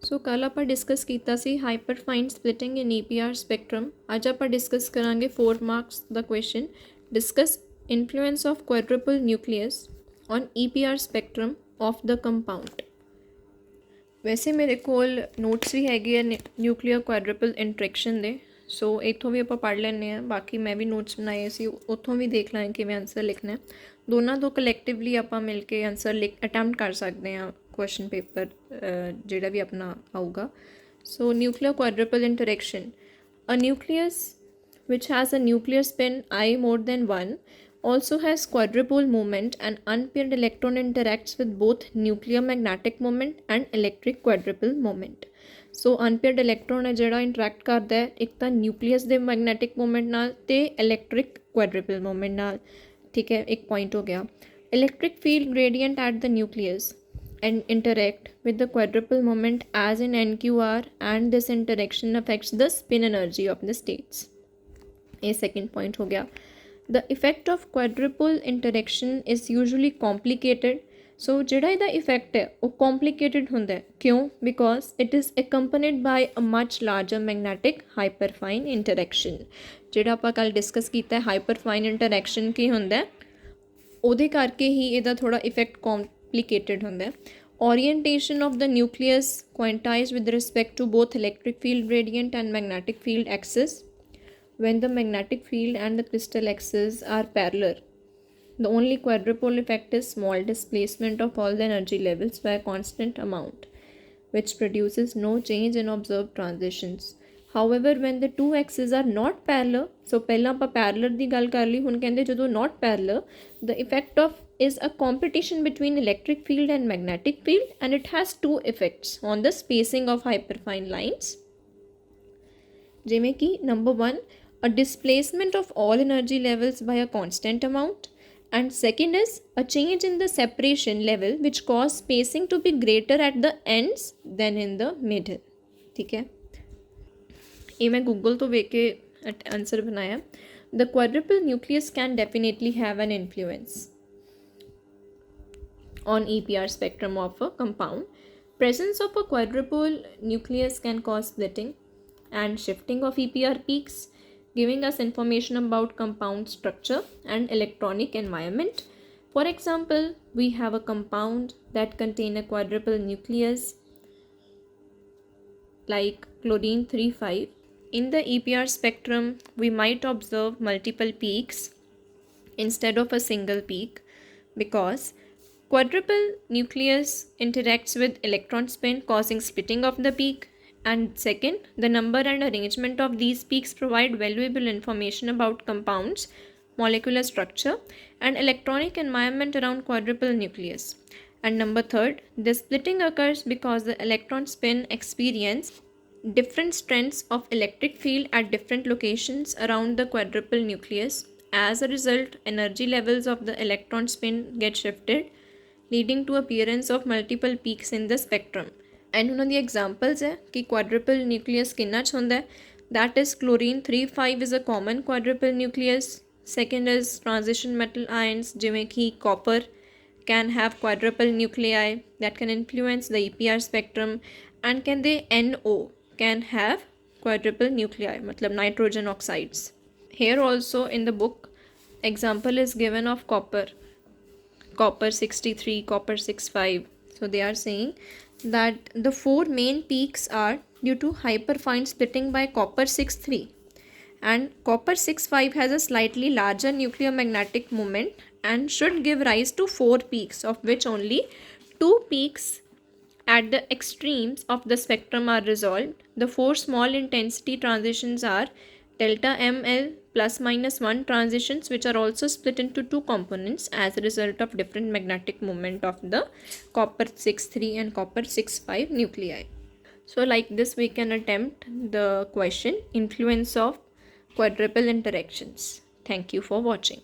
सो कल आप डिस्कस किया सी hyperfine splitting in EPR spectrum. अज आप डिस्कस करांगे 4 marks the question discuss influence of quadrupole nucleus on EPR spectrum of the compound. वैसे मेरे कोल नोट्स भी हैगे न्यूक्लियर क्वाड्रुपल इंट्रैक्शन दे, सो इतों भी आप पढ़ लें। बाकी मैं भी नोट्स बनाए सी, उतों भी देख लें कि आंसर लिखना है। दोनों तो कलैक्टिवली आप मिल के आंसर अटैम्प्ट कर सकते हैं क्वेश्चन पेपर जोड़ा भी अपना आऊगा। So nuclear quadrupole interaction, a nucleus which has a nuclear spin I more than 1 also has quadrupole moment, and unpaired electron interacts with both nuclear magnetic moment and electric quadrupole moment. So unpaired electron है जोड़ा interact करता है एक तो nucleus के magnetic moment नाल ते electric quadruple moment नाल। ठीक है, एक पॉइंट हो गया। Electric field gradient at the nucleus and interact with the quadrupole moment as in NQR, and this interaction affects the spin energy of the states. A second point हो गया। The effect of quadrupole interaction is usually complicated. So ਜਿਹੜਾ ਇਹਦਾ effect है वो complicated ਹੁੰਦਾ है। क्यों? Because it is accompanied by a much larger magnetic hyperfine interaction। ਜਿਹੜਾ ਆਪਾਂ ਕੱਲ डिस्कस ਕੀਤਾ hyperfine interaction ਕੀ ਹੁੰਦਾ है, ਉਹਦੇ ਕਰਕੇ ਹੀ ਇਹਦਾ ਥੋੜਾ इफेक्ट complicated ਹੁੰਦਾ है। Orientation of the nucleus quantized with respect to both electric field gradient and magnetic field axis when the magnetic field and the crystal axis are parallel. The only quadrupole effect is small displacement of all the energy levels by a constant amount, which produces no change in observed transitions. However, when the two axes are not parallel, so पहला ਆਪਾਂ parallel ਦੀ ਗੱਲ ਕਰ ਲਈ, ਹੁਣ ਕਹਿੰਦੇ ਜਦੋਂ not parallel, the effect of is a competition between electric field and magnetic field, and it has two effects on the spacing of hyperfine lines. ਜਿਵੇਂ ਕਿ number 1, a displacement of all energy levels by a constant amount, and second is a change in the separation level which cause spacing to be greater at the ends than in the middle. ठीक है, ये मैं Google तो वेख के answer बनाया। The quadruple nucleus can definitely have an influence on EPR spectrum of a compound. Presence of a quadrupole nucleus can cause splitting and shifting of EPR peaks, giving us information about compound structure and electronic environment. For example, we have a compound that contain a quadrupole nucleus like chlorine 3,5. In the EPR spectrum, we might observe multiple peaks instead of a single peak because quadrupole nucleus interacts with electron spin causing splitting of the peak, and second, the number and arrangement of these peaks provide valuable information about compounds, molecular structure, and electronic environment around quadrupole nucleus. And number third, the splitting occurs because the electron spin experience different strengths of electric field at different locations around the quadrupole nucleus. As a result, energy levels of the electron spin get shifted, leading to appearance of multiple peaks in the spectrum. And one of the examples है कि quadrupole nucleus किन्ना च होंदा है, that is chlorine 3,5 is a common quadrupole nucleus. Second is transition metal ions जिवें कि copper can have quadrupole nuclei that can influence the EPR spectrum, and can they NO can have quadrupole nuclei मतलब nitrogen oxides. Here also in the book example is given of copper 63, copper 6,5. So they are saying that the 4 main peaks are due to hyperfine splitting by copper 6,3, and copper 6,5 has a slightly larger nuclear magnetic moment and should give rise to 4 peaks, of which only 2 peaks at the extremes of the spectrum are resolved. The 4 small intensity transitions are delta ML plus minus 1 transitions, which are also split into 2 components as a result of different magnetic moment of the copper 6,3 and copper 6,5 nuclei. So like this we can attempt the question influence of quadrupole interactions. Thank you for watching.